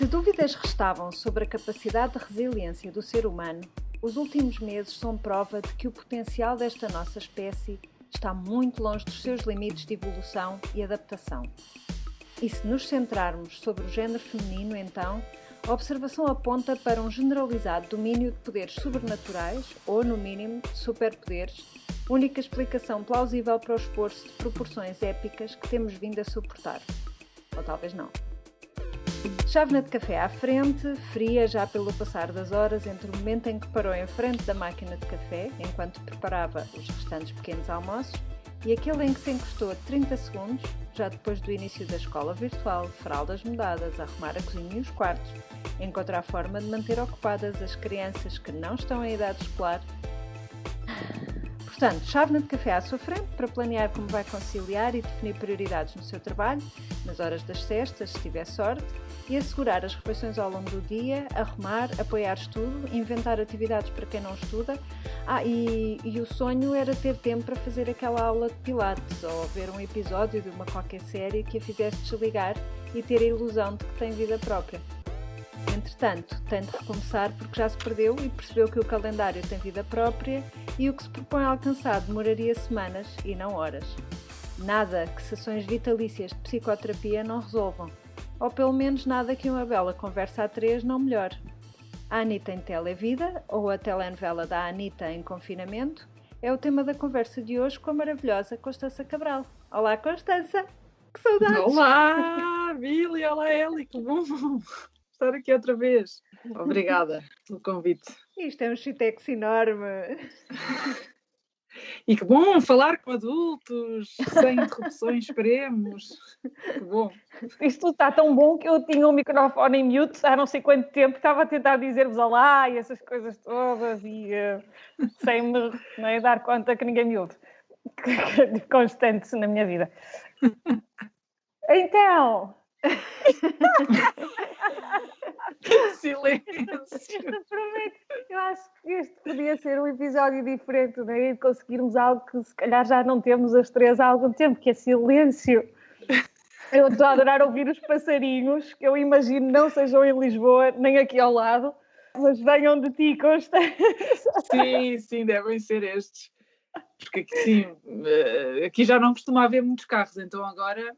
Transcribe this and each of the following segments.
dúvidas restavam sobre a capacidade de resiliência do ser humano, os últimos meses são prova de que o potencial desta nossa espécie está muito longe dos seus limites de evolução e adaptação. E se nos centrarmos sobre o género feminino, então, a observação aponta para um generalizado domínio de poderes sobrenaturais, ou, no mínimo, de superpoderes, única explicação plausível para o esforço de proporções épicas que temos vindo a suportar. Ou talvez não. Chávena de café à frente, fria já pelo passar das horas entre o momento em que parou em frente da máquina de café, enquanto preparava os restantes pequenos almoços, e aquele em que se encostou a 30 segundos, já depois do início da escola virtual, fraldas mudadas, arrumar a cozinha e os quartos, encontrar forma de manter ocupadas as crianças que não estão em idade escolar. Portanto, chávena de café à sua frente para planear como vai conciliar e definir prioridades no seu trabalho, nas horas das cestas, se tiver sorte, e assegurar as refeições ao longo do dia, arrumar, apoiar estudo, inventar atividades para quem não estuda. E o sonho era ter tempo para fazer aquela aula de pilates ou ver um episódio de uma qualquer série que a fizesse desligar e ter a ilusão de que tem vida própria. Entretanto, tem de recomeçar porque já se perdeu e percebeu que o calendário tem vida própria e o que se propõe a alcançar demoraria semanas e não horas. Nada que sessões vitalícias de psicoterapia não resolvam, ou pelo menos nada que uma bela conversa a três não melhore. A Anitta em Televida, ou a telenovela da Anitta em confinamento, é o tema da conversa de hoje com a maravilhosa Constança Cabral. Olá, Constança! Que saudades! Olá, Billy! Olá, Eli! Que bom estar aqui outra vez. Obrigada pelo convite. Isto é um chitex enorme! E que bom falar com adultos, sem interrupções, esperemos. Que bom. Isto tudo está tão bom que eu tinha o microfone em mute há não sei quanto tempo, estava a tentar dizer-vos olá e essas coisas todas e sem me dar conta que ninguém me ouve. Constante na minha vida. Então... Silêncio. Prometo, eu acho que este podia ser um episódio diferente, não é? E conseguirmos algo que se calhar já não temos as três há algum tempo, que é silêncio. Eu estou a adorar ouvir os passarinhos, que eu imagino não sejam em Lisboa, nem aqui ao lado, mas venham de ti, Constança. Sim, devem ser estes. Porque aqui já não costuma haver muitos carros, então agora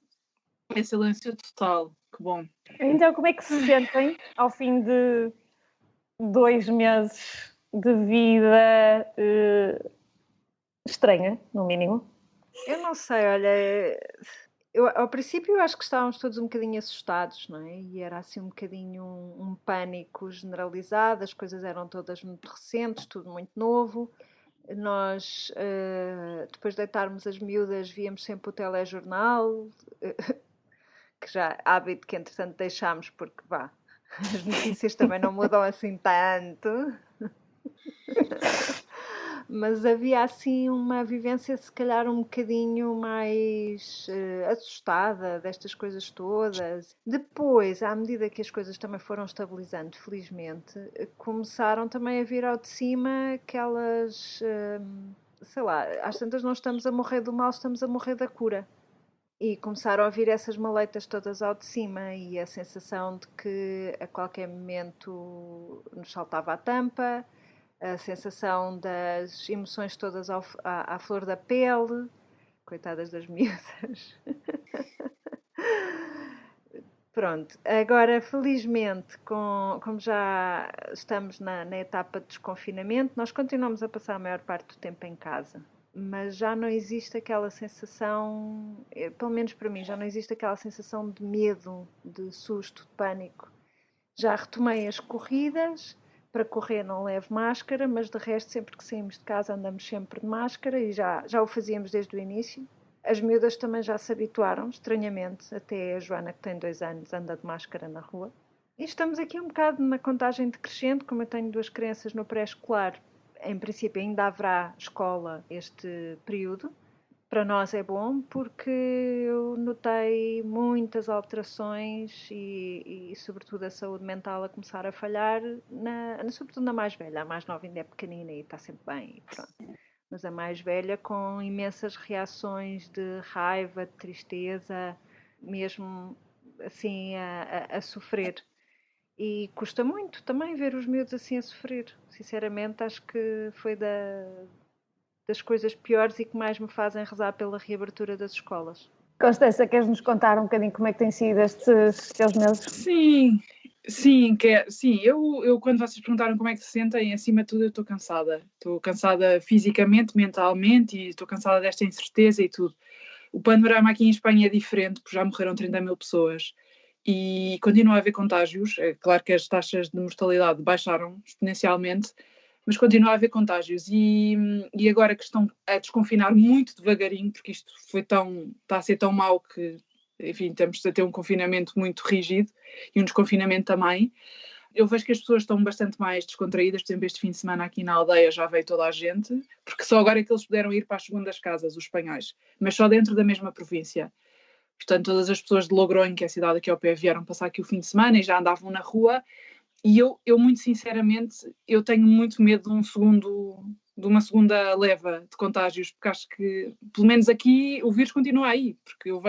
é silêncio total. Que bom. Então, como é que se sentem ao fim de 2 meses de vida estranha, no mínimo? Eu não sei, olha... ao princípio eu acho que estávamos todos um bocadinho assustados, não é? E era assim um bocadinho um pânico generalizado, as coisas eram todas muito recentes, tudo muito novo. Nós, depois de deitarmos as miúdas, víamos sempre o telejornal, que já hábito que entretanto deixámos porque, as notícias também não mudam assim tanto. Mas havia assim uma vivência se calhar um bocadinho mais assustada destas coisas todas. Depois, à medida que as coisas também foram estabilizando, felizmente, começaram também a vir ao de cima aquelas, sei lá, às tantas não estamos a morrer do mal, estamos a morrer da cura. E começaram a vir essas maletas todas ao de cima e a sensação de que a qualquer momento nos saltava a tampa, a sensação das emoções todas à flor da pele, coitadas das miúdas. Pronto, agora felizmente, como já estamos na etapa de desconfinamento, nós continuamos a passar a maior parte do tempo em casa. Mas já não existe aquela sensação, pelo menos para mim, já não existe aquela sensação de medo, de susto, de pânico. Já retomei as corridas, para correr não levo máscara, mas de resto sempre que saímos de casa andamos sempre de máscara e já o fazíamos desde o início. As miúdas também já se habituaram, estranhamente, até a Joana que tem 2 anos anda de máscara na rua. E estamos aqui um bocado na contagem decrescente, como eu tenho 2 crianças no pré-escolar. Em princípio ainda haverá escola este período. Para nós é bom porque eu notei muitas alterações e sobretudo a saúde mental a começar a falhar, sobretudo na mais velha. A mais nova ainda é pequenina e está sempre bem. E pronto. Mas a mais velha com imensas reações de raiva, de tristeza, mesmo assim a sofrer. E custa muito também ver os miúdos assim a sofrer. Sinceramente, acho que foi das coisas piores e que mais me fazem rezar pela reabertura das escolas. Constança, queres-nos contar um bocadinho como é que têm sido estes teus meses? Sim, eu quando vocês perguntaram como é que se sentem, acima de tudo eu estou cansada. Estou cansada fisicamente, mentalmente e estou cansada desta incerteza e tudo. O panorama aqui em Espanha é diferente, porque já morreram 30.000 pessoas e continua a haver contágios. É claro que as taxas de mortalidade baixaram exponencialmente, mas continua a haver contágios e agora que estão a desconfinar muito devagarinho, porque isto está a ser tão mau que, enfim, temos de ter um confinamento muito rígido e um desconfinamento também. Eu vejo que as pessoas estão bastante mais descontraídas. Por exemplo, este fim de semana aqui na aldeia já veio toda a gente, porque só agora é que eles puderam ir para as segundas casas, os espanhóis, mas só dentro da mesma província. Portanto, todas as pessoas de Logronho, que é a cidade aqui ao pé, vieram passar aqui o fim de semana e já andavam na rua. E eu muito sinceramente, eu tenho muito medo de uma segunda leva de contágios, porque acho que, pelo menos aqui, o vírus continua aí, porque eu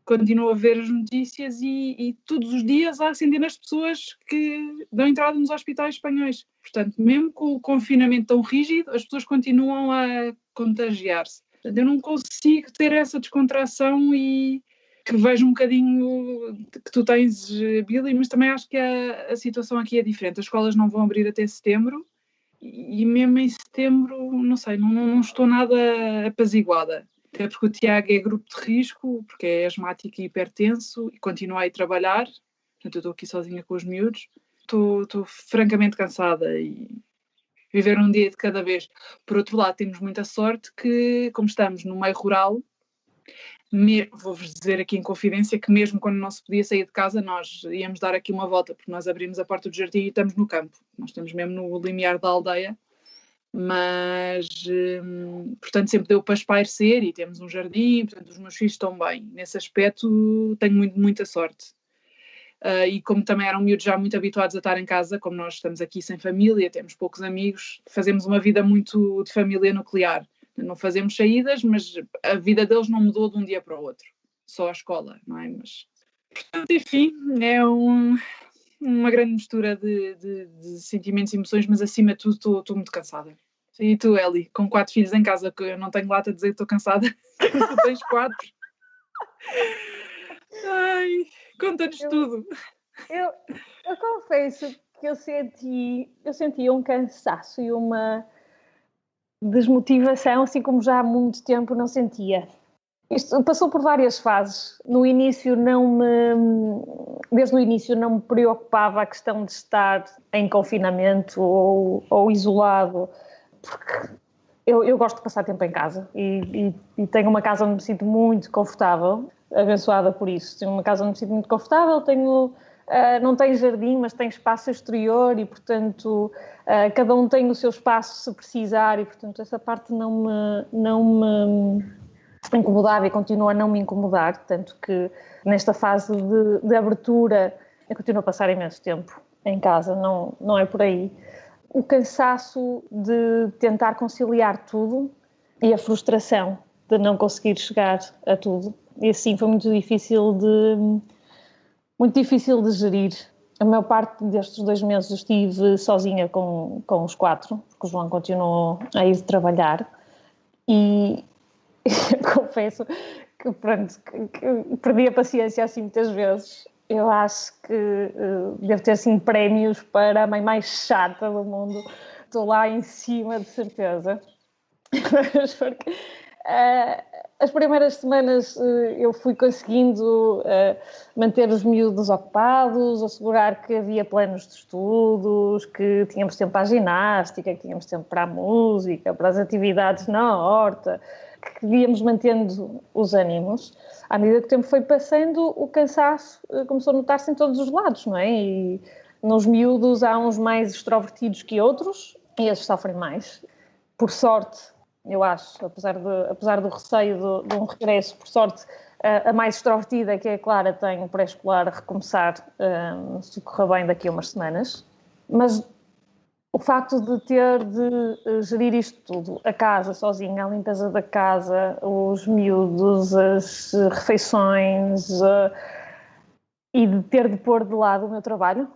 continuo a ver as notícias e todos os dias há centenas de pessoas que dão entrada nos hospitais espanhóis. Portanto, mesmo com o confinamento tão rígido, as pessoas continuam a contagiar-se. Portanto, eu não consigo ter essa descontração e que vejo um bocadinho que tu tens, Billy, mas também acho que a situação aqui é diferente. As escolas não vão abrir até setembro e mesmo em setembro, não sei, não estou nada apaziguada. Até porque o Tiago é grupo de risco, porque é asmático e hipertenso e continua a ir trabalhar. Portanto, eu estou aqui sozinha com os miúdos. Estou francamente cansada e viver um dia de cada vez. Por outro lado, temos muita sorte que, como estamos no meio rural, vou-vos dizer aqui em confidência que mesmo quando não se podia sair de casa, nós íamos dar aqui uma volta, porque nós abrimos a porta do jardim e estamos no campo. Nós estamos mesmo no limiar da aldeia. Mas, portanto, sempre deu para espairecer e temos um jardim, portanto, os meus filhos estão bem. Nesse aspecto, tenho muita sorte. E como também eram miúdos já muito habituados a estar em casa, como nós estamos aqui sem família, temos poucos amigos, fazemos uma vida muito de família nuclear. Não fazemos saídas, mas a vida deles não mudou de um dia para o outro. Só a escola, não é? Mas, portanto, enfim, é uma grande mistura de sentimentos e emoções, mas acima de tudo estou muito cansada. E tu, Eli, com 4 filhos em casa, que eu não tenho lata a dizer que estou cansada, tu tens 4. Ai, conta-nos tudo. Eu confesso que eu senti um cansaço e uma desmotivação, assim como já há muito tempo não sentia. Isto passou por várias fases. No início desde o início não me preocupava a questão de estar em confinamento ou isolado, porque eu gosto de passar tempo em casa e tenho uma casa onde me sinto muito confortável, abençoada por isso. Tenho uma casa onde me sinto muito confortável, não tenho jardim, mas tenho espaço exterior e, portanto, cada um tem o seu espaço se precisar e, portanto, essa parte não me incomodava e continua a não me incomodar, tanto que nesta fase de abertura eu continuo a passar imenso tempo em casa, não é por aí. O cansaço de tentar conciliar tudo e a frustração de não conseguir chegar a tudo. E assim foi muito difícil de gerir. A maior parte destes 2 meses eu estive sozinha com os 4, porque o João continuou a ir trabalhar e confesso que perdi a paciência assim muitas vezes. Eu acho que devo ter assim prémios para a mãe mais chata do mundo. Estou lá em cima, de certeza. Mas porque, as primeiras semanas eu fui conseguindo manter os miúdos ocupados, assegurar que havia planos de estudos, que tínhamos tempo para a ginástica, que tínhamos tempo para a música, para as atividades na horta, que íamos mantendo os ânimos. À medida que o tempo foi passando, o cansaço começou a notar-se em todos os lados, não é? E nos miúdos há uns mais extrovertidos que outros e esses sofrem mais. Por sorte, eu acho, apesar do receio de um regresso, por sorte, a mais extrovertida, que é a Clara, tem o pré-escolar a recomeçar, se correr bem, daqui a umas semanas. Mas o facto de ter de gerir isto tudo, a casa sozinha, a limpeza da casa, os miúdos, as refeições, e de ter de pôr de lado o meu trabalho,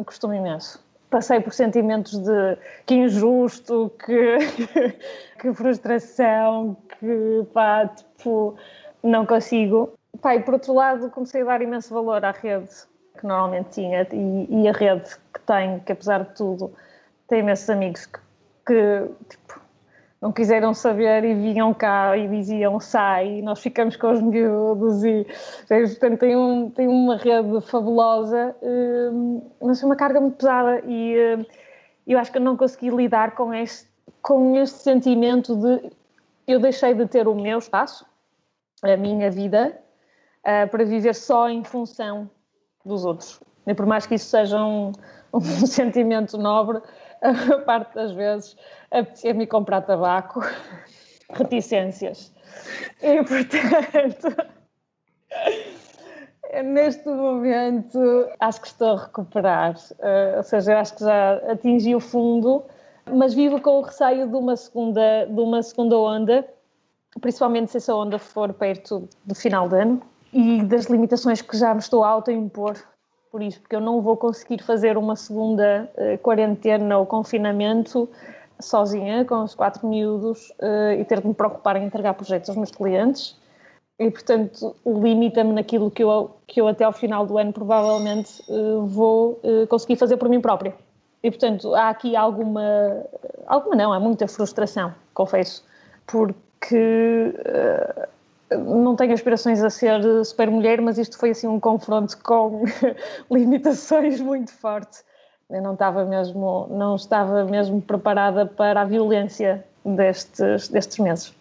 costumo imenso. Passei por sentimentos de que injusto, que frustração, que pá, tipo, não consigo. Pá, e por outro lado comecei a dar imenso valor à rede que normalmente tinha e a rede que tenho, que apesar de tudo, tem imensos amigos que tipo, não quiseram saber e vinham cá e diziam sai, e nós ficamos com os miúdos e portanto tem uma rede fabulosa, mas é uma carga muito pesada e eu acho que eu não consegui lidar com este sentimento de eu deixei de ter o meu espaço, a minha vida, para viver só em função dos outros. E por mais que isso seja um sentimento nobre, a parte das vezes apetecia-me comprar tabaco, reticências. E, portanto, neste momento, acho que estou a recuperar. Ou seja, acho que já atingi o fundo, mas vivo com o receio de uma segunda onda, principalmente se essa onda for perto do final de ano, e das limitações que já me estou a autoimpor por isso, porque eu não vou conseguir fazer uma segunda quarentena ou confinamento sozinha, com os 4 miúdos, e ter de me preocupar em entregar projetos aos meus clientes. E, portanto, limita-me naquilo que eu até ao final do ano provavelmente vou conseguir fazer por mim própria. E, portanto, há aqui há muita frustração, confesso, porque não tenho aspirações a ser super mulher, mas isto foi assim um confronto com limitações muito forte. Eu não estava mesmo preparada para a violência destes meses.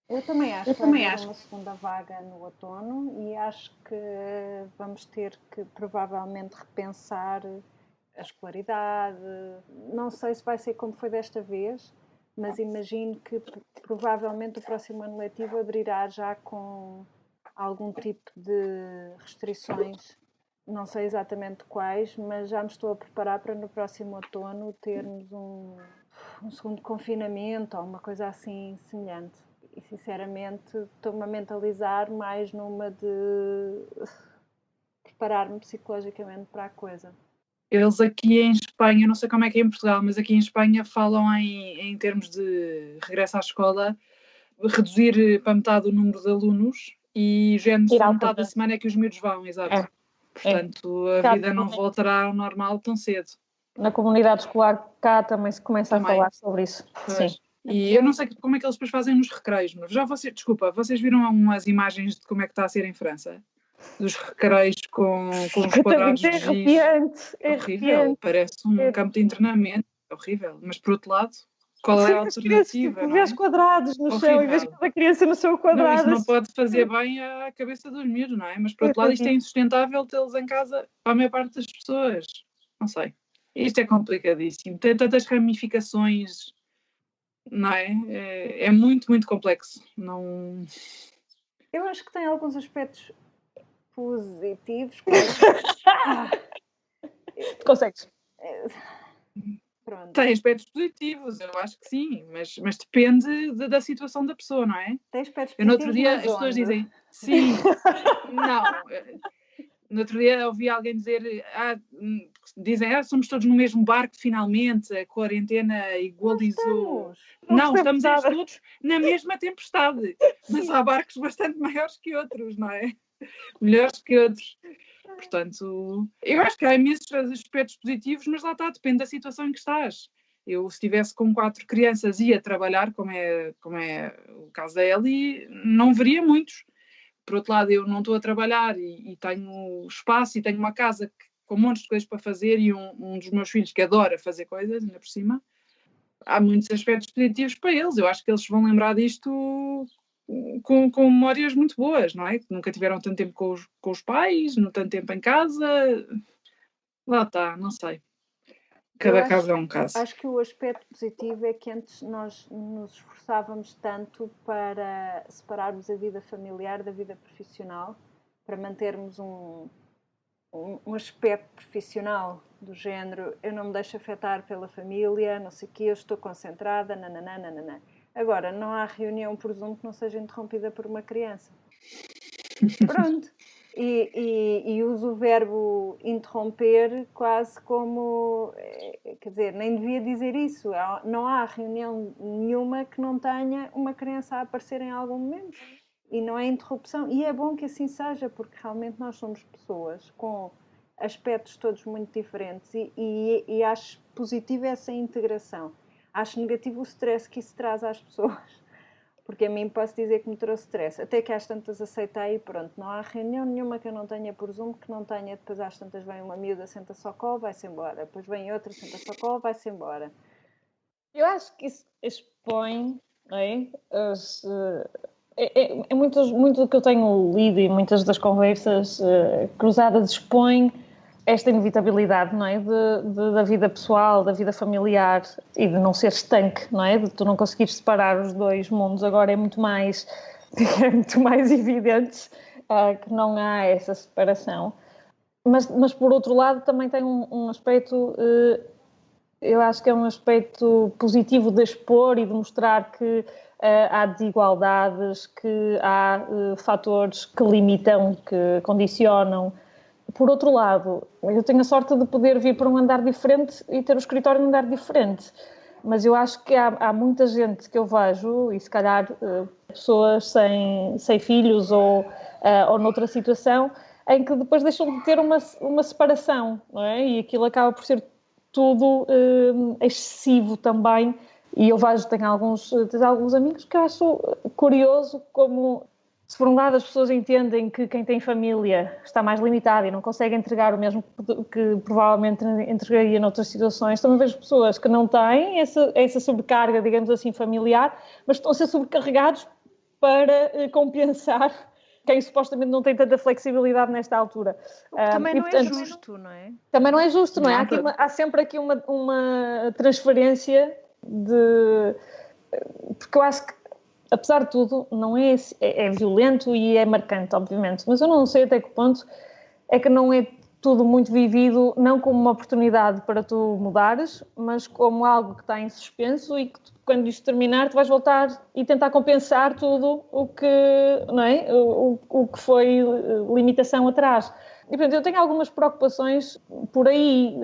Eu também acho que vai haver uma segunda vaga no outono e acho que vamos ter que provavelmente repensar a escolaridade. Não sei se vai ser como foi desta vez, mas imagino que provavelmente o próximo ano letivo abrirá já com algum tipo de restrições. Não sei exatamente quais, mas já me estou a preparar para no próximo outono termos um segundo confinamento ou uma coisa assim semelhante. E sinceramente estou-me a mentalizar mais numa de preparar-me psicologicamente para a coisa. Eles aqui em Espanha, não sei como é que é em Portugal, mas aqui em Espanha falam em termos de regresso à escola, reduzir para metade o número de alunos e só metade da semana é que os miúdos vão, exato. Portanto, a vida não voltará ao normal tão cedo. Na comunidade escolar cá também se começa a falar sobre isso. Sim. E eu não sei como é que eles depois fazem nos recreios. Vocês viram umas imagens de como é que está a ser em França? Dos recreios com os quadrados de giz. É horrível, parece um campo de internamento. É horrível. Mas por outro lado, qual é a alternativa? Tipo, vês quadrados no chão e vês cada criança no seu quadrado. Não, isso não pode fazer bem à cabeça dos miúdos, não é? Mas por outro lado, isto é insustentável tê-los em casa para a maior parte das pessoas. Não sei. Isto é complicadíssimo. Tem tantas ramificações, não é? É muito, muito complexo. Não... Eu acho que tem alguns aspectos positivos. Tu consegues? Pronto. Tem aspectos positivos, eu acho que sim, mas depende da situação da pessoa, não é? Tem aspectos positivos, no outro dia as pessoas dizem, sim, não. No outro dia ouvi alguém dizer, dizem, somos todos no mesmo barco finalmente, a quarentena igualizou. Não, estamos todos na mesma tempestade, mas há barcos bastante maiores que outros, não é? Melhores que outros. Portanto, eu acho que há imensos aspectos positivos, mas lá está, depende da situação em que estás. Eu, se estivesse com 4 crianças e ia trabalhar, como é o caso da Ellie, não veria muitos. Por outro lado, eu não estou a trabalhar e tenho espaço e tenho uma casa com um monte de coisas para fazer e um dos meus filhos que adora fazer coisas, ainda por cima. Há muitos aspectos positivos para eles. Eu acho que eles vão lembrar disto com memórias muito boas, não é? Que nunca tiveram tanto tempo com os pais, não tanto tempo em casa. Lá está, não sei. Cada caso é um caso. Acho que o aspecto positivo é que antes nós nos esforçávamos tanto para separarmos a vida familiar da vida profissional, para mantermos um aspecto profissional do género, eu não me deixo afetar pela família, não sei o quê, eu estou concentrada, nananana. Agora, não há reunião por Zoom que não seja interrompida por uma criança. Pronto. e uso o verbo interromper quase como, quer dizer, nem devia dizer isso. Não há reunião nenhuma que não tenha uma criança a aparecer em algum momento. E não é interrupção. E é bom que assim seja, porque realmente nós somos pessoas com aspectos todos muito diferentes e acho positivo essa integração. Acho negativo o stress que isso traz às pessoas. Porque a mim posso dizer que me trouxe stress. Até que às tantas aceitei e pronto. Não há reunião nenhuma que eu não tenha por Zoom, que não tenha. Depois às tantas vem uma miúda, senta-se ao colo, vai-se embora. Depois vem outra, senta-se ao colo, vai-se embora. Eu acho que isso expõe, não é? Muito do que eu tenho lido e muitas das conversas cruzadas expõem esta inevitabilidade, não é? Da vida pessoal, da vida familiar e de não ser estanque, não é? De tu não conseguires separar os dois mundos. Agora é muito mais evidente que não há essa separação. Mas por outro lado também tem um aspecto, eu acho que é um aspecto positivo de expor e de mostrar que há desigualdades, que há fatores que limitam, que condicionam. Por outro lado, eu tenho a sorte de poder vir para um andar diferente e ter o escritório num andar diferente. Mas eu acho que há muita gente que eu vejo, e se calhar pessoas sem filhos ou noutra situação, em que depois deixam de ter uma separação, não é? E aquilo acaba por ser tudo excessivo também. E eu vejo, tenho alguns amigos que eu acho curioso como... Se por um lado as pessoas entendem que quem tem família está mais limitado e não consegue entregar o mesmo que provavelmente entregaria noutras situações, também vejo pessoas que não têm essa sobrecarga, digamos assim, familiar, mas estão a ser sobrecarregados para compensar quem supostamente não tem tanta flexibilidade nesta altura. Também não é justo, não é? Também não é justo, não é? Há sempre aqui uma transferência porque eu acho que apesar de tudo, não é violento e é marcante, obviamente, mas eu não sei até que ponto é que não é tudo muito vivido, não como uma oportunidade para tu mudares, mas como algo que está em suspenso e que quando isto terminar tu vais voltar e tentar compensar tudo o que, não é? o que foi limitação atrás. E, portanto, eu tenho algumas preocupações por aí,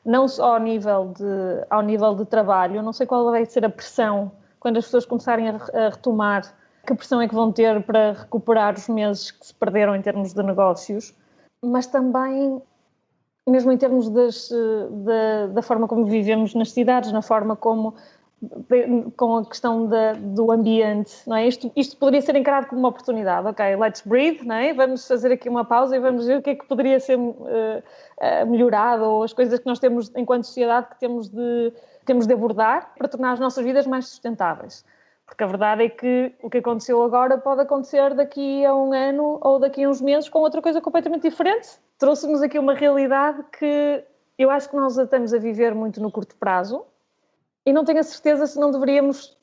não só ao nível de trabalho, eu não sei qual vai ser a pressão quando as pessoas começarem a retomar, que pressão é que vão ter para recuperar os meses que se perderam em termos de negócios, mas também, mesmo em termos da forma como vivemos nas cidades, na forma como, com a questão do ambiente, não é? Isto poderia ser encarado como uma oportunidade, ok, let's breathe, não é? Vamos fazer aqui uma pausa e vamos ver o que é que poderia ser melhorado, ou as coisas que nós temos enquanto sociedade que temos de abordar para tornar as nossas vidas mais sustentáveis. Porque a verdade é que o que aconteceu agora pode acontecer daqui a um ano ou daqui a uns meses com outra coisa completamente diferente. Trouxe-nos aqui uma realidade que eu acho que nós estamos a viver muito no curto prazo e não tenho a certeza se não deveríamos,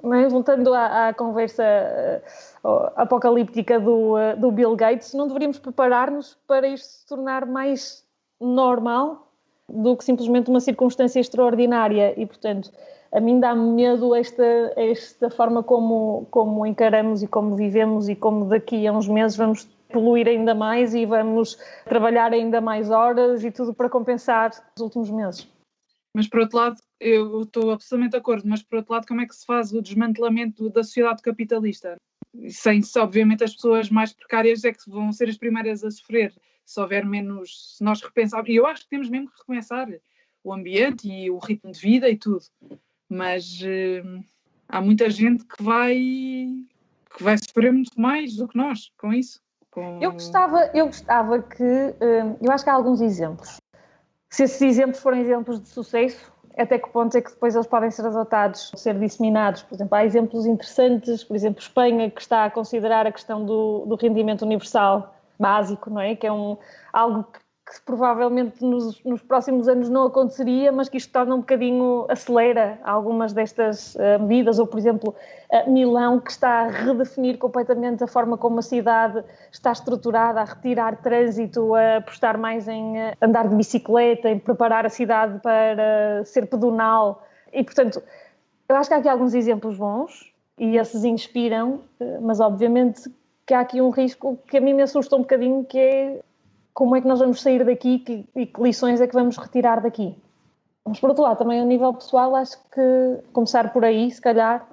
não é? Voltando à conversa apocalíptica do Bill Gates, não deveríamos preparar-nos para isto se tornar mais normal do que simplesmente uma circunstância extraordinária e, portanto, a mim dá-me medo esta forma como encaramos e como vivemos e como daqui a uns meses vamos poluir ainda mais e vamos trabalhar ainda mais horas e tudo para compensar os últimos meses. Mas, por outro lado, eu estou absolutamente de acordo, mas, por outro lado, como é que se faz o desmantelamento da sociedade capitalista? Sem, obviamente, as pessoas mais precárias é que vão ser as primeiras a sofrer. Se houver menos, se nós repensarmos, e eu acho que temos mesmo que repensar o ambiente e o ritmo de vida e tudo, mas há muita gente que vai sofrer muito mais do que nós com isso. Eu gostava que, eu acho que há alguns exemplos. Se esses exemplos forem exemplos de sucesso, até que ponto é que depois eles podem ser adotados, ser disseminados? Por exemplo, há exemplos interessantes, por exemplo, Espanha, que está a considerar a questão do rendimento universal básico, não é? Que é algo que provavelmente nos próximos anos não aconteceria, mas que isto torna um bocadinho, acelera algumas destas medidas, ou por exemplo, Milão, que está a redefinir completamente a forma como a cidade está estruturada, a retirar trânsito, a apostar mais em andar de bicicleta, em preparar a cidade para ser pedonal, e portanto, eu acho que há aqui alguns exemplos bons, e esses inspiram, mas obviamente que há aqui um risco que a mim me assusta um bocadinho, que é como é que nós vamos sair daqui e que lições é que vamos retirar daqui. Mas, por outro lado, também a nível pessoal, acho que começar por aí, se calhar,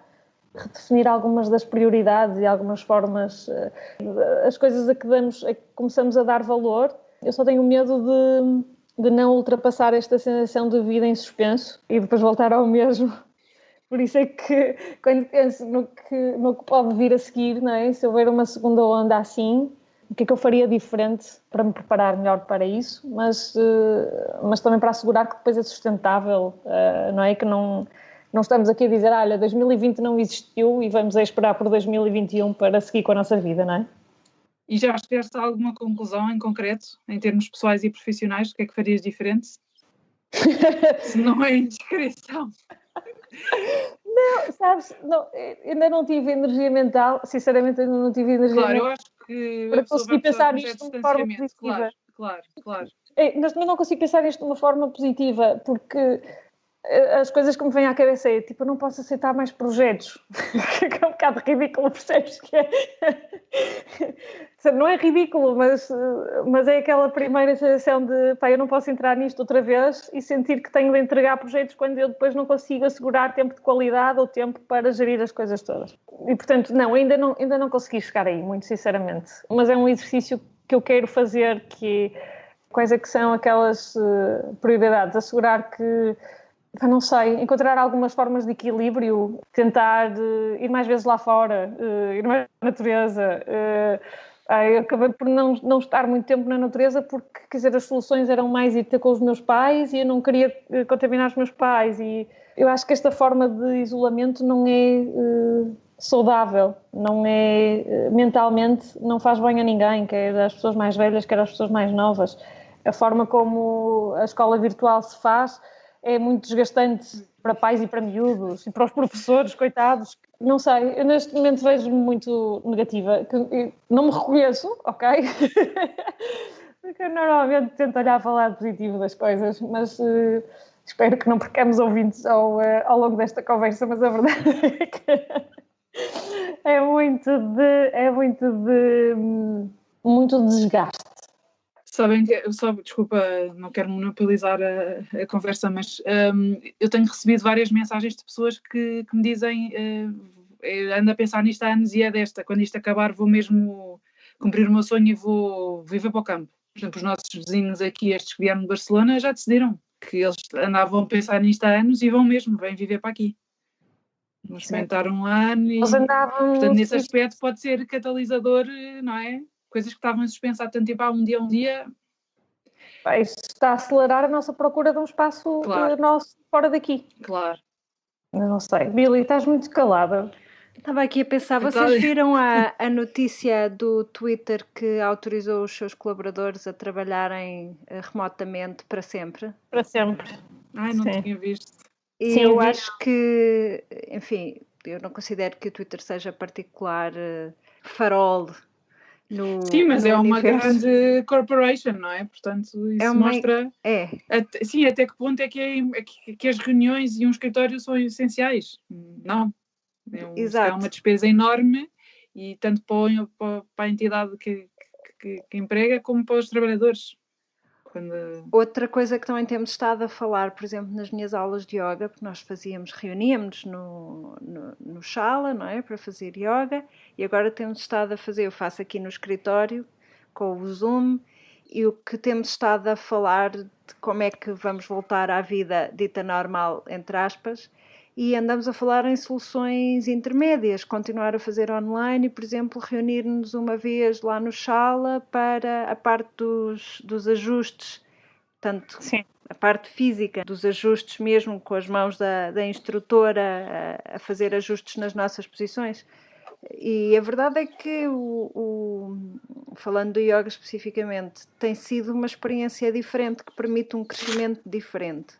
redefinir algumas das prioridades e algumas formas, as coisas a que começamos a dar valor. Eu só tenho medo de não ultrapassar esta sensação de vida em suspenso e depois voltar ao mesmo. Por isso é que, quando penso no que pode vir a seguir, não é? Se houver uma segunda onda assim, o que é que eu faria diferente para me preparar melhor para isso, mas também para assegurar que depois é sustentável, não é? Que não estamos aqui a dizer, olha, 2020 não existiu e vamos a esperar por 2021 para seguir com a nossa vida, não é? E já chegaste a alguma conclusão em concreto, em termos pessoais e profissionais? O que é que farias diferente? Se não é indiscrição. Não, sabes, ainda não tive energia mental, sinceramente ainda não tive energia mental. Claro, eu acho que para conseguir pensar nisto de uma forma positiva. Claro. Mas não consigo pensar nisto de uma forma positiva, porque as coisas que me vêm à cabeça é, tipo, eu não posso aceitar mais projetos. Que é um bocado ridículo, percebes que é? Não é ridículo, mas é aquela primeira sensação de, pá, eu não posso entrar nisto outra vez e sentir que tenho de entregar projetos quando eu depois não consigo assegurar tempo de qualidade ou tempo para gerir as coisas todas. E, portanto, ainda não consegui chegar aí, muito sinceramente. Mas é um exercício que eu quero fazer, que quais é que são aquelas prioridades? Assegurar que, não sei, encontrar algumas formas de equilíbrio, tentar ir mais vezes lá fora, ir mais na natureza. Eu acabei por não estar muito tempo na natureza porque, quer dizer, as soluções eram mais ir ter com os meus pais e eu não queria contaminar os meus pais. E eu acho que esta forma de isolamento não é saudável, não é mentalmente, não faz bem a ninguém, quer às pessoas mais velhas, quer às pessoas mais novas. A forma como a escola virtual se faz é muito desgastante para pais e para miúdos e para os professores, coitados. Não sei, eu neste momento vejo-me muito negativa. Não me reconheço, ok? Porque eu normalmente tento olhar para o lado positivo das coisas, mas espero que não percamos ouvintes ao longo desta conversa, mas a verdade é que é muito desgaste. Sabem que, desculpa, não quero monopolizar a conversa, mas eu tenho recebido várias mensagens de pessoas que me dizem ando a pensar nisto há anos e é desta, quando isto acabar vou mesmo cumprir o meu sonho e vou viver para o campo. Por exemplo, os nossos vizinhos aqui, estes que vieram de Barcelona, já decidiram que eles andavam a pensar nisto há anos e vêm viver para aqui. Vão experimentar um ano e, portanto, nesse aspecto pode ser catalisador, não é? Coisas que estavam em suspenso há tanto tempo, há um dia. Isso está a acelerar a nossa procura de um espaço nosso fora daqui. Claro. Eu não sei. Billy, estás muito calada. Estava aqui a pensar, vocês viram a notícia do Twitter que autorizou os seus colaboradores a trabalharem remotamente para sempre? Para sempre. Ai, não tinha visto. E sim, eu acho que, enfim, eu não considero que o Twitter seja particular farol sim, mas é uma grande corporation, não é? Portanto, isso mostra até que ponto é que as reuniões e um escritório são essenciais. Não. É uma despesa enorme e tanto para a entidade que emprega como para os trabalhadores. Outra coisa que também temos estado a falar, por exemplo, nas minhas aulas de yoga, porque nós reuníamos no Shala, não é? Para fazer yoga, e agora temos estado a fazer, eu faço aqui no escritório, com o Zoom, e o que temos estado a falar de como é que vamos voltar à vida dita normal, entre aspas, e andamos a falar em soluções intermédias, continuar a fazer online e, por exemplo, reunir-nos uma vez lá no Shala para a parte dos ajustes, tanto sim, a parte física dos ajustes mesmo com as mãos da instrutora a fazer ajustes nas nossas posições. E a verdade é que, falando do yoga especificamente, tem sido uma experiência diferente que permite um crescimento diferente.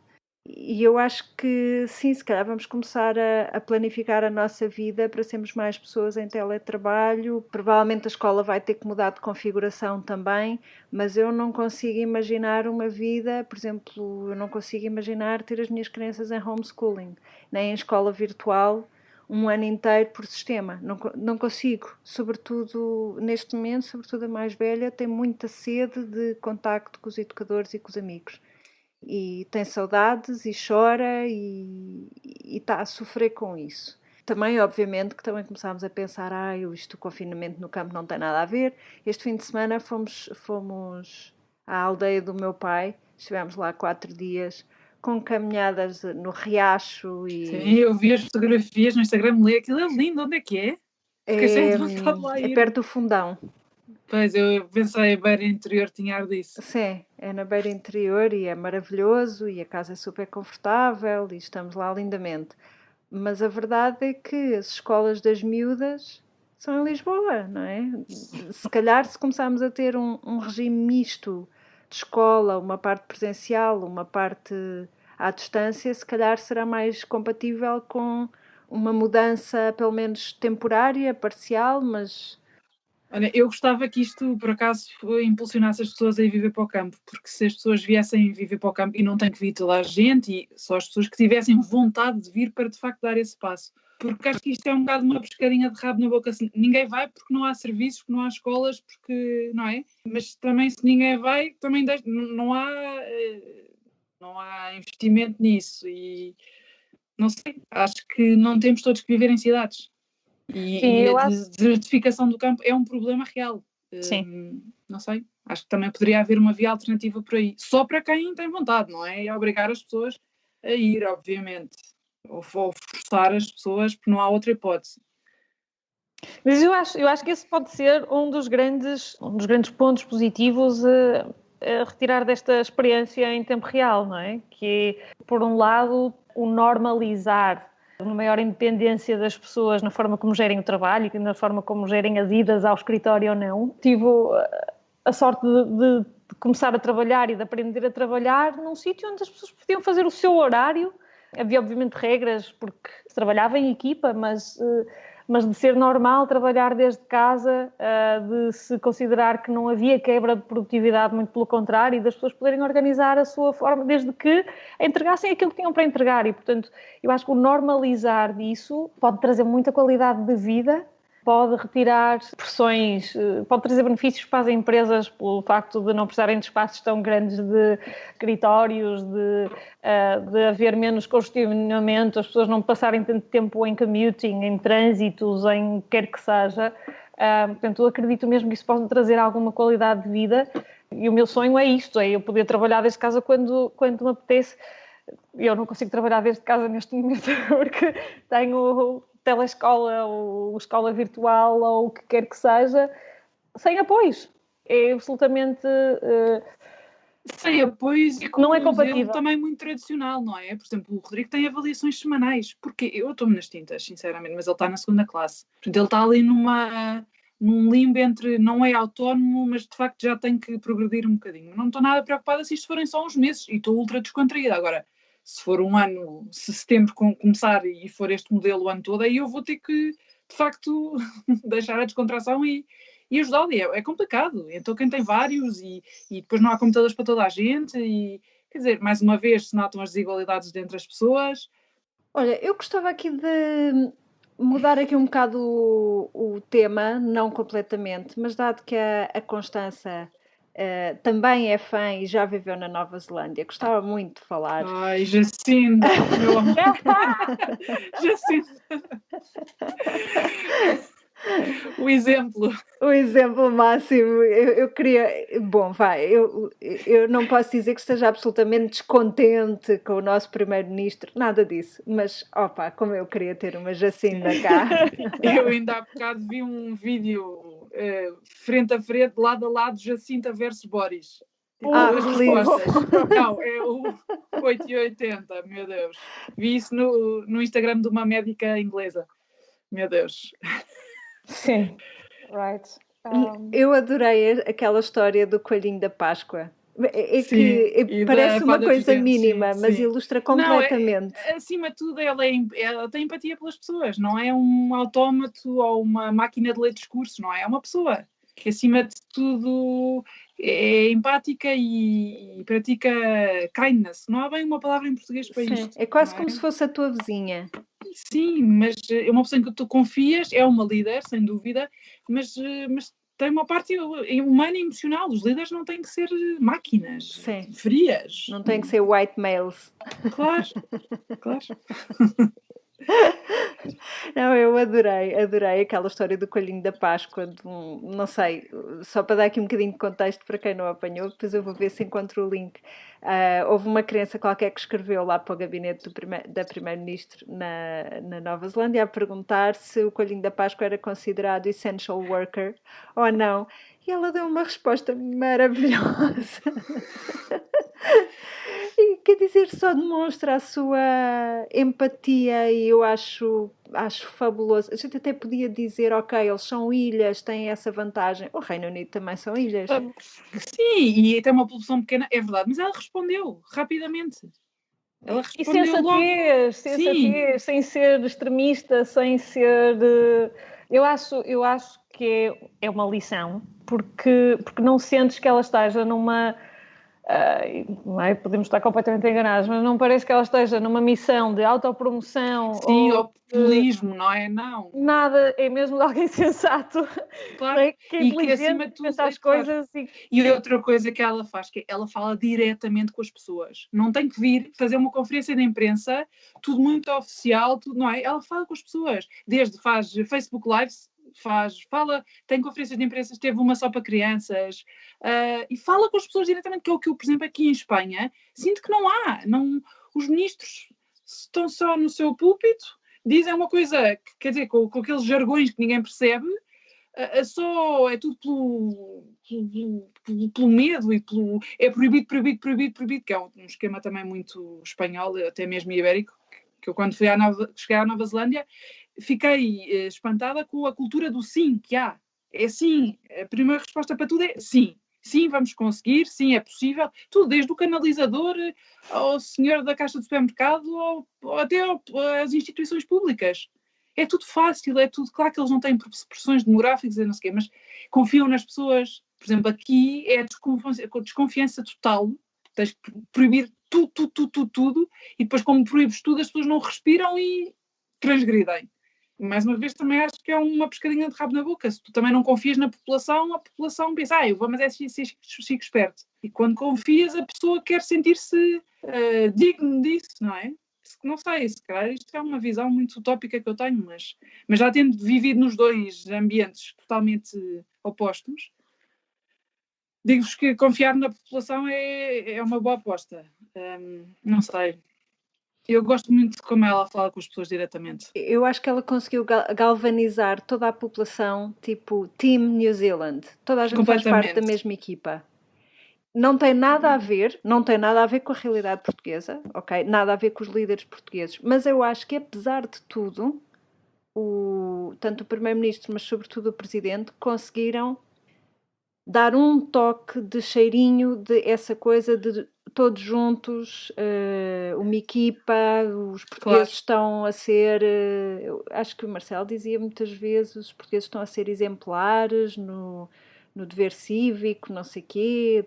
E eu acho que sim, se calhar vamos começar a planificar a nossa vida para sermos mais pessoas em teletrabalho. Provavelmente a escola vai ter que mudar de configuração também, mas eu não consigo imaginar uma vida, por exemplo, eu não consigo imaginar ter as minhas crianças em homeschooling, nem em escola virtual, um ano inteiro por sistema. Não consigo. Sobretudo, neste momento, sobretudo a mais velha, tem muita sede de contacto com os educadores e com os amigos. E tem saudades e chora e está a sofrer com isso. Também, obviamente, que também começámos a pensar, isto, o confinamento no campo não tem nada a ver. Este fim de semana fomos à aldeia do meu pai, estivemos lá 4 dias, com caminhadas no riacho e... Sim, eu vi as fotografias no Instagram, aquilo é lindo, onde é que é? Fiquei cheia de vontade de lá ir. É perto do Fundão. Pois, eu pensei, a beira interior tinha ar disso. Sim, é na beira interior e é maravilhoso e a casa é super confortável e estamos lá lindamente. Mas a verdade é que as escolas das miúdas são em Lisboa, não é? Se calhar, se começarmos a ter um regime misto de escola, uma parte presencial, uma parte à distância, se calhar será mais compatível com uma mudança, pelo menos temporária, parcial, mas... Olha, eu gostava que isto, por acaso, impulsionasse as pessoas a ir viver para o campo, porque se as pessoas viessem viver para o campo, e não tem que vir toda a gente, e só as pessoas que tivessem vontade de vir para, de facto, dar esse passo. Porque acho que isto é um bocado uma pescadinha de rabo na boca. Ninguém vai porque não há serviços, porque não há escolas, porque, não é? Mas também, se ninguém vai, também não há investimento nisso. E, não sei, acho que não temos todos que viver em cidades. E a desertificação do campo é um problema real. Sim. Não sei, acho que também poderia haver uma via alternativa por aí. Só para quem tem vontade, não é? E obrigar as pessoas a ir, obviamente. Ou forçar as pessoas, porque não há outra hipótese. Mas eu acho que esse pode ser um dos grandes pontos positivos a retirar desta experiência em tempo real, não é? Que é, por um lado, o normalizar uma maior independência das pessoas na forma como gerem o trabalho e na forma como gerem as idas ao escritório ou não. Tive a sorte de começar a trabalhar e de aprender a trabalhar num sítio onde as pessoas podiam fazer o seu horário. Havia, obviamente, regras, porque se trabalhava em equipa, mas de ser normal trabalhar desde casa, de se considerar que não havia quebra de produtividade, muito pelo contrário, e das pessoas poderem organizar a sua forma, desde que entregassem aquilo que tinham para entregar. E, portanto, eu acho que o normalizar disso pode trazer muita qualidade de vida, pode retirar pressões, pode trazer benefícios para as empresas pelo facto de não precisarem de espaços tão grandes de escritórios, de haver menos congestionamento, as pessoas não passarem tanto tempo em commuting, em trânsitos, em quer que seja. Portanto, eu acredito mesmo que isso pode trazer alguma qualidade de vida e o meu sonho é isto, é eu poder trabalhar desde casa quando me apetece. Eu não consigo trabalhar desde casa neste momento porque tenho telescola ou escola virtual ou o que quer que seja, sem apoios. É absolutamente... sem apoios e com não é um compatível. modelo também muito tradicional, não é? Por exemplo, o Rodrigo tem avaliações semanais. Porque eu estou-me nas tintas, sinceramente, mas ele está na 2ª classe. Portanto, ele está ali num limbo entre não é autónomo, mas de facto já tem que progredir um bocadinho. Não estou nada preocupada se isto forem só uns meses e estou ultra descontraída. Agora, se for um ano, se setembro começar e for este modelo o ano todo, aí eu vou ter que, de facto, deixar a descontração e ajudá-lo. É complicado. Então, quem tem vários e depois não há computadores para toda a gente e, quer dizer, mais uma vez se notam as desigualdades entre as pessoas. Olha, eu gostava aqui de mudar aqui um bocado o tema, não completamente, mas dado que a Constança também é fã e já viveu na Nova Zelândia, gostava muito de falar. Ai, Jacinda, meu amor. Jacinda. O exemplo máximo. Eu queria... Bom, eu não posso dizer que esteja absolutamente descontente com o nosso primeiro-ministro, nada disso, mas, como eu queria ter uma Jacinda cá. Eu ainda há bocado vi um vídeo frente a frente, lado a lado, Jacinta versus Boris. As respostas. Não, é o 8 e 80, meu Deus. Vi isso no Instagram de uma médica inglesa. Meu Deus. Sim, right. Eu adorei aquela história do coelhinho da Páscoa. Sim, que parece uma coisa mínima, sim, mas sim. ilustra completamente. Não, acima de tudo, ela tem empatia pelas pessoas, não é um autómato ou uma máquina de ler discurso, não é? É uma pessoa que acima de tudo é empática e pratica kindness. Não há bem uma palavra em português para Sim, isto. é quase não como se fosse a tua vizinha. Sim, mas é uma pessoa em que tu confias, é uma líder, sem dúvida, mas tem uma parte humana e emocional. Os líderes não têm que ser máquinas Sim. frias. Não tem que ser white males. Claro, claro. Não, eu adorei aquela história do coelhinho da Páscoa, não sei, só para dar aqui um bocadinho de contexto para quem não apanhou, depois eu vou ver se encontro o link. Houve uma criança qualquer que escreveu lá para o gabinete da Primeiro-Ministro na Nova Zelândia a perguntar se o coelhinho da Páscoa era considerado essential worker ou não. E ela deu uma resposta maravilhosa. E quer dizer, só demonstra a sua empatia e eu acho fabuloso. A gente até podia dizer, ok, eles são ilhas, têm essa vantagem. O Reino Unido também são ilhas. Sim, e tem uma população pequena, é verdade, mas ela respondeu rapidamente. Ela respondeu sensatez, sem ser extremista, sem ser... Eu acho que é uma lição, porque não sentes que ela esteja numa... não é? Podemos estar completamente enganados, mas não parece que ela esteja numa missão de autopromoção. Sim, ou populismo, não é? Não. Nada, é mesmo de alguém sensato, claro. que é inteligente, que pensa as coisas. E outra coisa que ela faz, que ela fala diretamente com as pessoas. Não tem que vir fazer uma conferência de imprensa, tudo muito oficial, tudo, não é? Ela fala com as pessoas. Faz Facebook Lives, fala, tem conferências de imprensa, teve uma só para crianças, e fala com as pessoas diretamente, que é o que eu, por exemplo, aqui em Espanha, sinto que os ministros estão só no seu púlpito, dizem uma coisa, quer dizer, com aqueles jargões que ninguém percebe, é tudo pelo medo e é proibido, que é um esquema também muito espanhol, até mesmo ibérico, que eu quando cheguei à Nova Zelândia, fiquei espantada com a cultura do sim que há. É sim, a primeira resposta para tudo é sim. Sim, vamos conseguir, sim, é possível. Tudo, desde o canalizador ao senhor da caixa de supermercado ou até às instituições públicas. É tudo fácil, é tudo... Claro que eles não têm pressões demográficas e não sei o quê, mas confiam nas pessoas. Por exemplo, aqui é desconfiança total. Tens que proibir tudo, e depois, como proíbes tudo, as pessoas não respiram e transgridem. E, mais uma vez, também acho que é uma pescadinha de rabo na boca. Se tu também não confias na população, a população pensa, eu vou, mas é chico esperto. E quando confias, a pessoa quer sentir-se digno disso, não é? Não sei, se calhar isto é uma visão muito utópica que eu tenho, mas já tendo vivido nos dois ambientes totalmente opostos, digo-vos que confiar na população é uma boa aposta. Não sei. Eu gosto muito de como ela fala com as pessoas diretamente. Eu acho que ela conseguiu galvanizar toda a população, tipo Team New Zealand. Toda a gente faz parte da mesma equipa. Não tem nada a ver com a realidade portuguesa, ok? Nada a ver com os líderes portugueses. Mas eu acho que, apesar de tudo, tanto o Primeiro-Ministro, mas sobretudo o Presidente, conseguiram dar um toque de cheirinho de essa coisa de todos juntos, uma equipa, os portugueses estão a ser... acho que o Marcelo dizia muitas vezes, os portugueses estão a ser exemplares no dever cívico, não sei quê,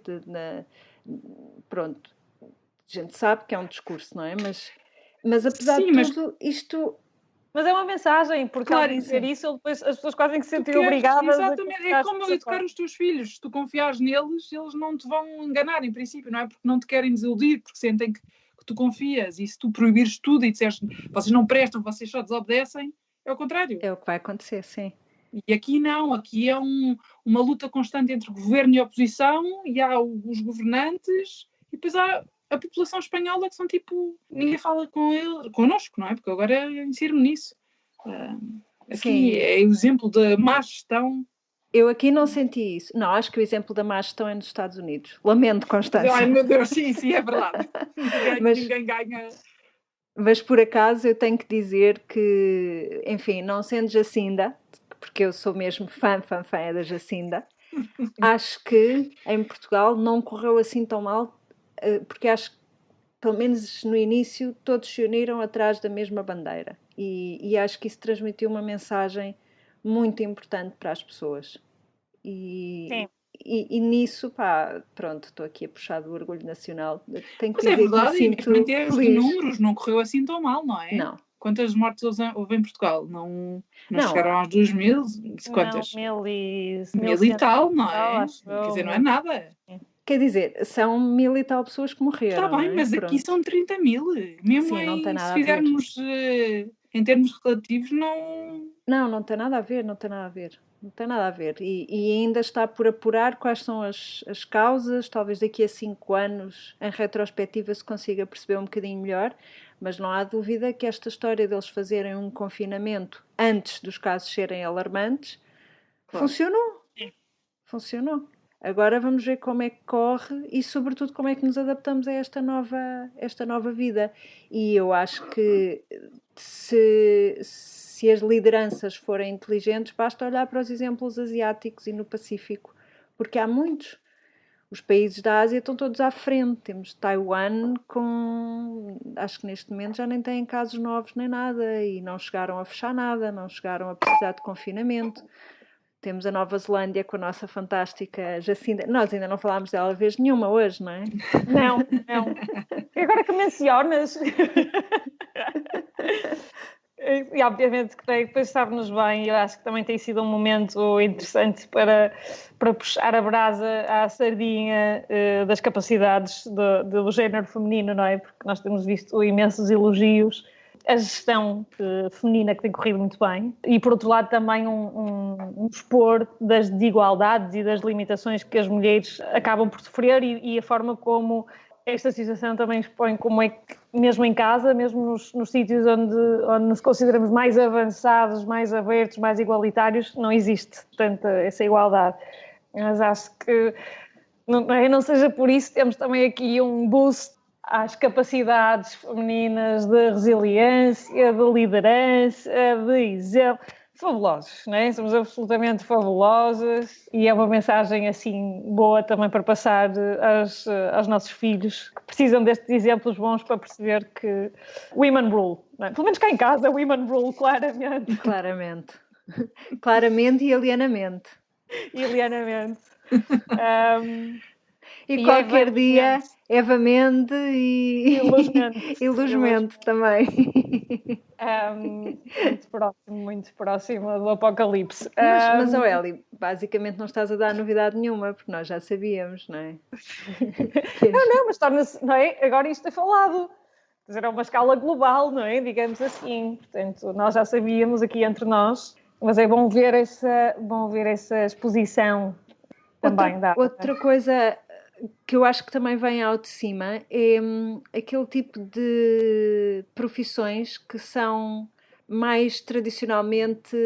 pronto, a gente sabe que é um discurso, não é? Mas apesar de tudo, isto... Mas é uma mensagem, porque ao dizer isso, depois as pessoas quase que se sentem obrigadas. Exatamente, é como educar os teus filhos. Se tu confiares neles, eles não te vão enganar, em princípio, não é? Porque não te querem desiludir, porque sentem que tu confias. E se tu proibires tudo e disseres vocês não prestam, vocês só desobedecem, é o contrário. É o que vai acontecer, sim. E aqui não, aqui é uma luta constante entre governo e oposição, e há os governantes, e depois há a população espanhola que são tipo, ninguém fala connosco, não é? Porque agora insiro-me nisso. Aqui é o exemplo da má gestão. Eu aqui não senti isso. Não, acho que o exemplo da má gestão é nos Estados Unidos. Lamento, Constância. Ai meu Deus, sim, é verdade. Ninguém ganha. Mas por acaso eu tenho que dizer que, enfim, não sendo Jacinda, porque eu sou mesmo fã da Jacinda, acho que em Portugal não correu assim tão mal, porque acho que, pelo menos no início, todos se uniram atrás da mesma bandeira. E acho que isso transmitiu uma mensagem muito importante para as pessoas. Sim. E nisso, pá, pronto, estou aqui a puxar do orgulho nacional. Tenho que Mas é dizer que me verdade, e sinto em termos de feliz. números, não correu assim tão mal, não é? Não, Quantas mortes houve em Portugal? Não não, chegaram às 2.000? Quantas? Não, 1.000 e tal, não tal, é? acho Quer eu, dizer, não é nada. quer dizer, são 1000 e tal pessoas que Está morreram, não bem, é? mas aqui Pronto. são 30.000. Mesmo Sim, não tem se nada a ver. fizermos em termos relativos, não. Não tem nada a ver, não tem nada a ver. Não tem nada a ver. E ainda está por apurar quais são as causas. Talvez daqui a 5 anos, em retrospectiva, se consiga perceber um bocadinho melhor. Mas não há dúvida que esta história deles fazerem um confinamento antes dos casos serem alarmantes Claro. funcionou. Funcionou. Agora vamos ver como é que corre e, sobretudo, como é que nos adaptamos a esta nova vida. E eu acho que se as lideranças forem inteligentes, basta olhar para os exemplos asiáticos e no Pacífico, porque há muitos. Os países da Ásia estão todos à frente. Temos Taiwan com... Acho que neste momento já nem têm casos novos nem nada e não chegaram a fechar nada, não chegaram a precisar de confinamento. Temos a Nova Zelândia com a nossa fantástica Jacinda. Nós ainda não falámos dela vez nenhuma hoje, não é? Não. E agora que mencionas. E obviamente que depois sabe-nos bem, eu acho que também tem sido um momento interessante para puxar a brasa à sardinha das capacidades do género feminino, não é? Porque nós temos visto imensos elogios a gestão feminina que tem corrido muito bem e, por outro lado, também um expor das desigualdades e das limitações que as mulheres acabam por sofrer e a forma como esta situação também expõe como é que, mesmo em casa, mesmo nos sítios onde nos consideramos mais avançados, mais abertos, mais igualitários, não existe tanta essa igualdade. Mas acho que, não seja por isso, temos também aqui um boost às capacidades femininas de resiliência, de liderança, de exemplo. Fabulosos, não é? Somos absolutamente fabulosas e é uma mensagem assim boa também para passar aos nossos filhos que precisam destes exemplos bons para perceber que women rule, não é? Pelo menos cá em casa, women rule, claramente. Claramente e alienamente. E qualquer dia, Eva Mendes e Luzmente também. Muito próximo do apocalipse. Mas Eli, basicamente não estás a dar novidade nenhuma, porque nós já sabíamos, não é? Não, mas torna-se, não é? Agora isto é falado. Quer dizer, é uma escala global, não é? Digamos assim. Portanto, nós já sabíamos aqui entre nós, mas é bom ver essa exposição também. Outra coisa que eu acho que também vem ao de cima é aquele tipo de profissões que são mais tradicionalmente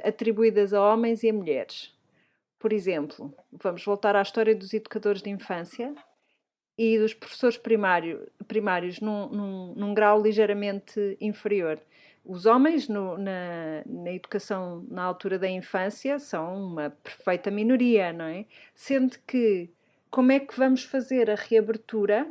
atribuídas a homens e a mulheres. Por exemplo, vamos voltar à história dos educadores de infância e dos professores primários num grau ligeiramente inferior. Os homens na educação na altura da infância são uma perfeita minoria, não é? Sendo que como é que vamos fazer a reabertura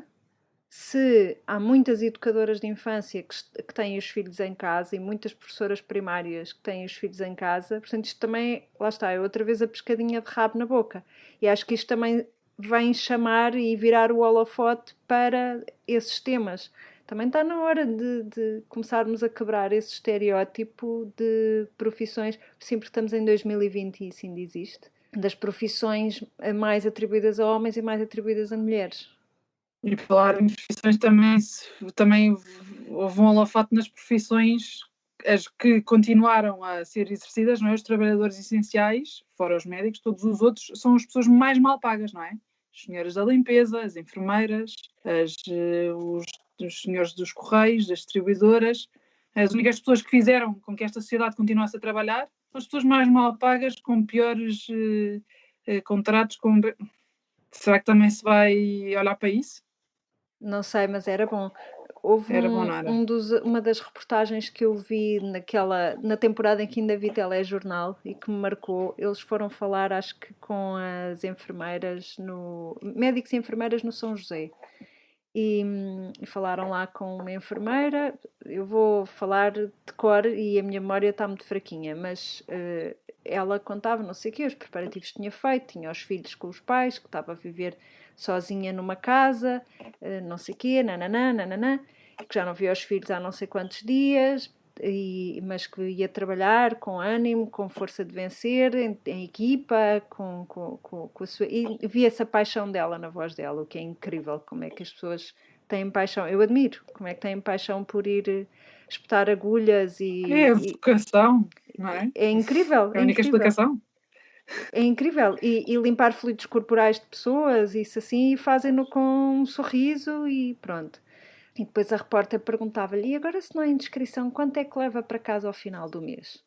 se há muitas educadoras de infância que têm os filhos em casa e muitas professoras primárias que têm os filhos em casa? Portanto, isto também, lá está, é outra vez a pescadinha de rabo na boca. E acho que isto também vem chamar e virar o holofote para esses temas. Também está na hora de começarmos a quebrar esse estereótipo de profissões, sempre estamos em 2020 e isso ainda existe, das profissões mais atribuídas a homens e mais atribuídas a mulheres. E falar em profissões também houve um holofote nas profissões as que continuaram a ser exercidas, não é? Os trabalhadores essenciais, fora os médicos, todos os outros são as pessoas mais mal pagas, não é? As senhoras da limpeza, as enfermeiras, os senhores dos correios, das distribuidoras. As únicas pessoas que fizeram com que esta sociedade continuasse a trabalhar são as pessoas mais mal pagas, com piores contratos. Será que também se vai olhar para isso? Não sei, mas era bom. Houve uma das reportagens que eu vi na temporada em que ainda vi telejornal e que me marcou. Eles foram falar, acho que com as enfermeiras, médicos e enfermeiras no São José. E falaram lá com uma enfermeira. Eu vou falar de cor e a minha memória está muito fraquinha, mas ela contava, não sei o quê, os preparativos que tinha feito, tinha os filhos com os pais, que estava a viver sozinha numa casa, não sei o quê, nananã, que já não via os filhos há não sei quantos dias, mas que ia trabalhar com ânimo, com força de vencer, em equipa, com a sua... E via-se a paixão dela na voz dela, o que é incrível, como é que as pessoas têm paixão. Eu admiro como é que têm paixão por ir espetar agulhas É a vocação, não é? É incrível. É a única explicação. É incrível. E limpar fluidos corporais de pessoas, isso assim, e fazem-no com um sorriso e pronto. E depois a repórter perguntava-lhe, e agora se não é indiscrição, quanto é que leva para casa ao final do mês?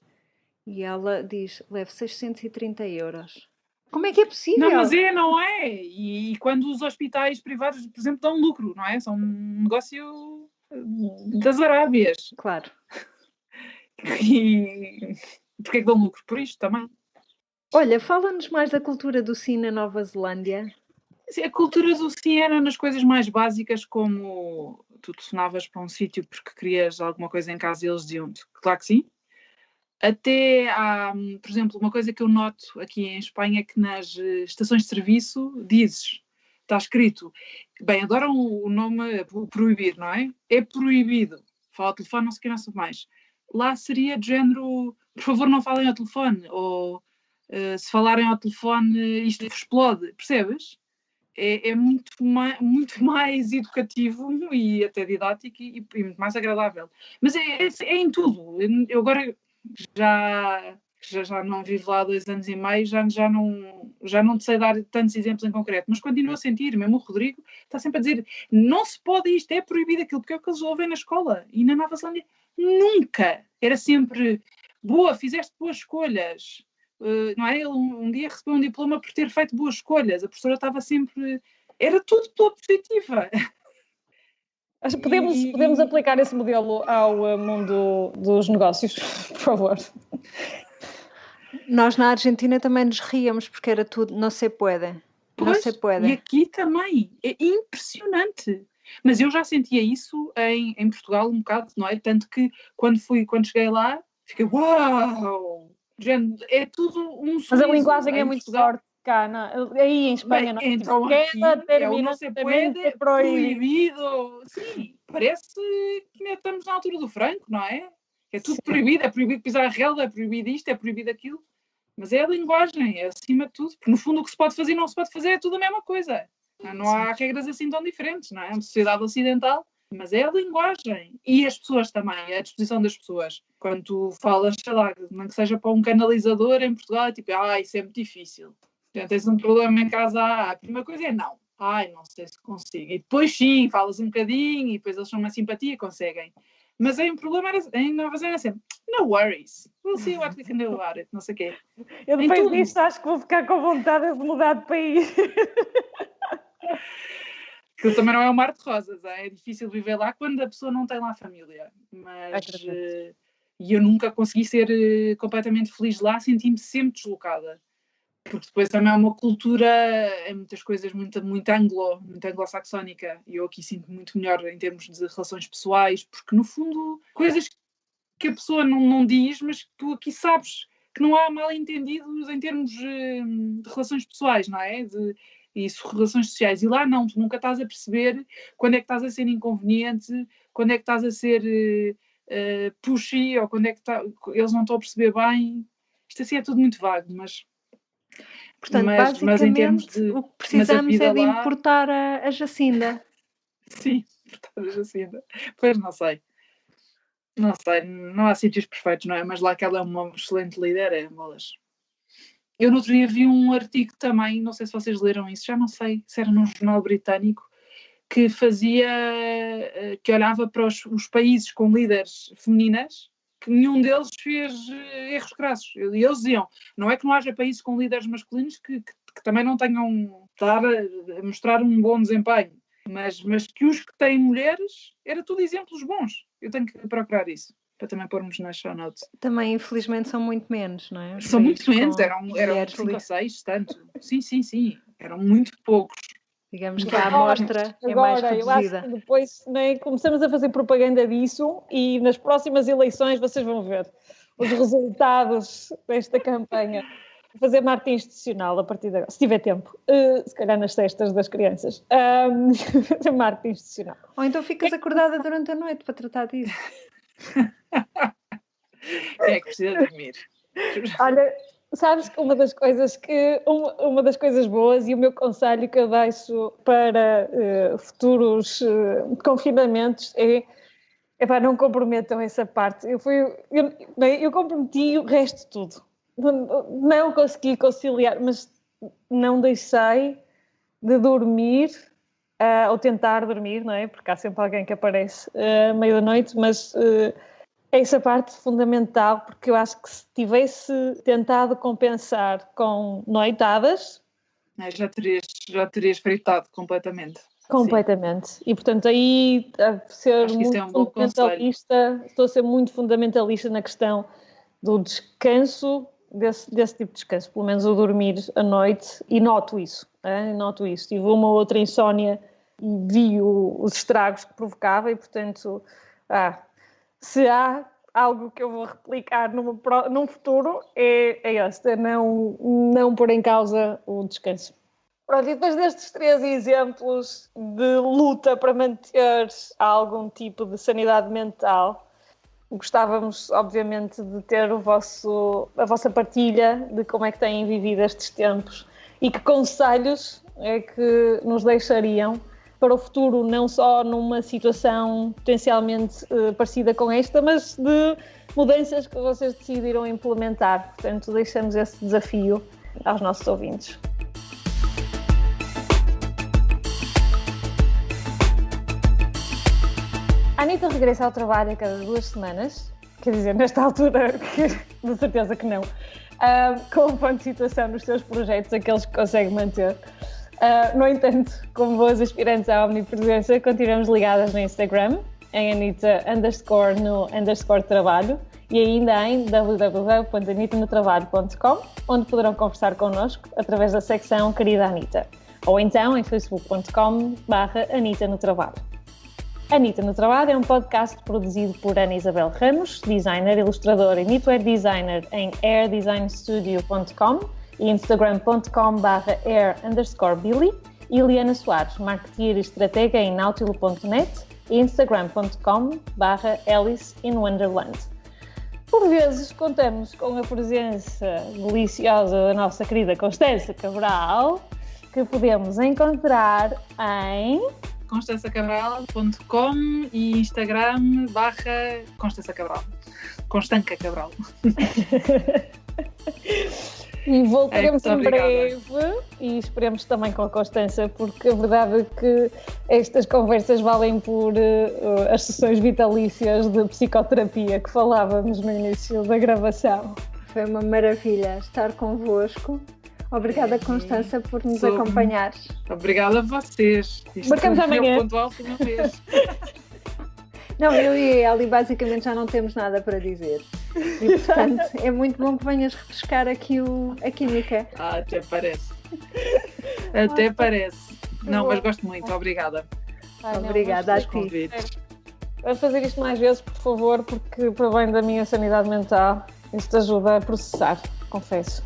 E ela diz, levo 630 euros. Como é que é possível? Não, mas não é. E quando os hospitais privados, por exemplo, dão lucro, não é? São um negócio das Arábias. Claro. E porquê é que dão lucro? Por isto também. Olha, fala-nos mais da cultura do sim na Nova Zelândia. Sim, a cultura do sim era nas coisas mais básicas, como tu telefonavas para um sítio porque querias alguma coisa em casa e eles diziam-te. Claro que sim. Até há, por exemplo, uma coisa que eu noto aqui em Espanha é que nas estações de serviço dizes, está escrito, bem, adoram o nome proibir, não é? É proibido. Fala ao telefone, não sei o que, não sei mais. Lá seria de género, por favor não falem ao telefone, ou se falarem ao telefone isto explode, percebes? É muito mais educativo e até didático e muito mais agradável. Mas é em tudo. Eu agora já não vivo lá há 2 anos e meio, já não te sei dar tantos exemplos em concreto, mas continuo a sentir, mesmo o Rodrigo está sempre a dizer, não se pode isto, é proibido aquilo, porque é o que eles ouvem na escola. E na Nova Zelândia nunca. Era sempre, boa, fizeste boas escolhas. Não é? Ele um dia recebeu um diploma por ter feito boas escolhas. A professora estava sempre... Era tudo pela positiva. Podemos aplicar esse modelo ao mundo dos negócios, por favor. Nós na Argentina também nos ríamos porque era tudo não se pode. Não se pode. E aqui também. É impressionante. Mas eu já sentia isso em Portugal um bocado, não é? Tanto que quando cheguei lá, fiquei, uau! É tudo um sorriso. Mas a linguagem é muito forte cá, não? Aí em Espanha não. Então aqui não se pode, é proibido. Sim, parece que ainda estamos na altura do Franco, não é? É tudo proibido, é proibido pisar a relva, é proibido isto, é proibido aquilo. Mas é a linguagem, é acima de tudo. Porque no fundo o que se pode fazer e não se pode fazer é tudo a mesma coisa. Não há regras assim tão diferentes, não é? É uma sociedade ocidental. Mas é a linguagem. E as pessoas também, é a disposição das pessoas. Quando tu falas, sei lá, não que seja para um canalizador em Portugal, é tipo, isso é muito difícil. Já tens um problema em casa, a primeira coisa é não. Não sei se consigo. E depois sim, falas um bocadinho e depois eles são uma simpatia, conseguem. Mas aí o problema em Nova Zelândia é sempre, no worries, we'll see what we can do about it, não sei o quê. Eu depois disto acho que vou ficar com vontade de mudar de país. Aquilo também não é um mar de rosas, é difícil viver lá quando a pessoa não tem lá família. Mas e eu nunca consegui ser completamente feliz lá, senti-me sempre deslocada. Porque depois também há uma cultura, em muitas coisas, muito anglo-saxónica. E eu aqui sinto muito melhor em termos de relações pessoais, porque no fundo, coisas que a pessoa não diz, mas que tu aqui sabes que não há mal-entendidos em termos de relações pessoais, não é? Isso, relações sociais. E lá não, tu nunca estás a perceber quando é que estás a ser inconveniente, quando é que estás a ser pushy, ou quando é que eles não estão a perceber bem. Isto assim é tudo muito vago, mas... Portanto, basicamente, em termos o que precisamos é de importar a Jacinda. Sim, importar a Jacinda. Pois não sei. Não sei, não há sítios perfeitos, não é? Mas lá que ela é uma excelente líder, bolas. Eu no outro dia vi um artigo também, não sei se vocês leram isso, já não sei se era num jornal britânico, que olhava para os países com líderes femininas, que nenhum deles fez erros crassos. E eles diziam, não é que não haja países com líderes masculinos que também não tenham estar a mostrar um bom desempenho, mas que os que têm mulheres, era tudo exemplos bons. Eu tenho que procurar isso, para também pormos nas show notes. Também, infelizmente, são muito menos, não é? São muito menos, eram 5 ou 6, tanto. Sim, eram muito poucos. Digamos que a amostra é mais reduzida. Eu acho que depois começamos a fazer propaganda disso e nas próximas eleições vocês vão ver. os resultados desta campanha. Vou fazer marketing institucional a partir de agora, se tiver tempo, se calhar nas cestas das crianças. Fazer marketing institucional. Ou então ficas acordada durante a noite para tratar disso. É que precisa dormir. Olha, sabes que uma das coisas boas e o meu conselho que eu deixo para futuros confinamentos é para não comprometam essa parte. Eu comprometi o resto de tudo. Não consegui conciliar, mas não deixei de dormir ou tentar dormir, não é? Porque há sempre alguém que aparece à meia da noite, mas essa parte fundamental, porque eu acho que se tivesse tentado compensar com noitadas... Já terias fritado completamente. Completamente. Sim. E, portanto, aí estou a ser muito fundamentalista na questão do descanso, desse tipo de descanso, pelo menos o dormir à noite, e noto isso. Tive uma ou outra insónia e vi os estragos que provocava e, portanto... Se há algo que eu vou replicar num futuro, é este, não pôr em causa o descanso. Pronto, e depois destes 3 exemplos de luta para manter algum tipo de sanidade mental, gostávamos, obviamente, de ter a vossa partilha de como é que têm vivido estes tempos e que conselhos é que nos deixariam para o futuro, não só numa situação potencialmente parecida com esta, mas de mudanças que vocês decidiram implementar. Portanto, deixamos esse desafio aos nossos ouvintes. A Anitta regressa ao trabalho a cada 2 semanas, quer dizer, nesta altura, de certeza que não, com um ponto de situação nos seus projetos, aqueles que consegue manter. No entanto, como boas aspirantes à omnipresença, continuamos ligadas no Instagram, em Anita_no_trabalho e ainda em www.anitanotrabalho.com, onde poderão conversar connosco através da secção Querida Anita, ou então em facebook.com/Anita no Trabalho. Anita no Trabalho é um podcast produzido por Ana Isabel Ramos, designer, ilustradora e knitwear designer em airdesignstudio.com e instagram.com/air_Billy, e Eliana Soares, marketeer e estratega em nautilo.net e instagram.com/AliceInWonderland. Por vezes contamos com a presença deliciosa da nossa querida Constança Cabral, que podemos encontrar em constançacabral.com e Instagram/Constança Cabral. Constanca Cabral. E voltaremos em breve e esperemos também com a Constança, porque a verdade é que estas conversas valem por as sessões vitalícias de psicoterapia que falávamos no início da gravação. Foi uma maravilha estar convosco. Obrigada, Constança, por nos acompanhares. Obrigada a vocês. Marcamos amanhã. Pontual uma vez. Não, eu e a Eli basicamente já não temos nada para dizer. E, portanto, é muito bom que venhas refrescar aqui a química. Até parece. Até parece. Não, mas gosto muito. Obrigada. Obrigada a ti. Vamos fazer isto mais vezes, por favor, porque para bem da minha sanidade mental, isto ajuda a processar, confesso.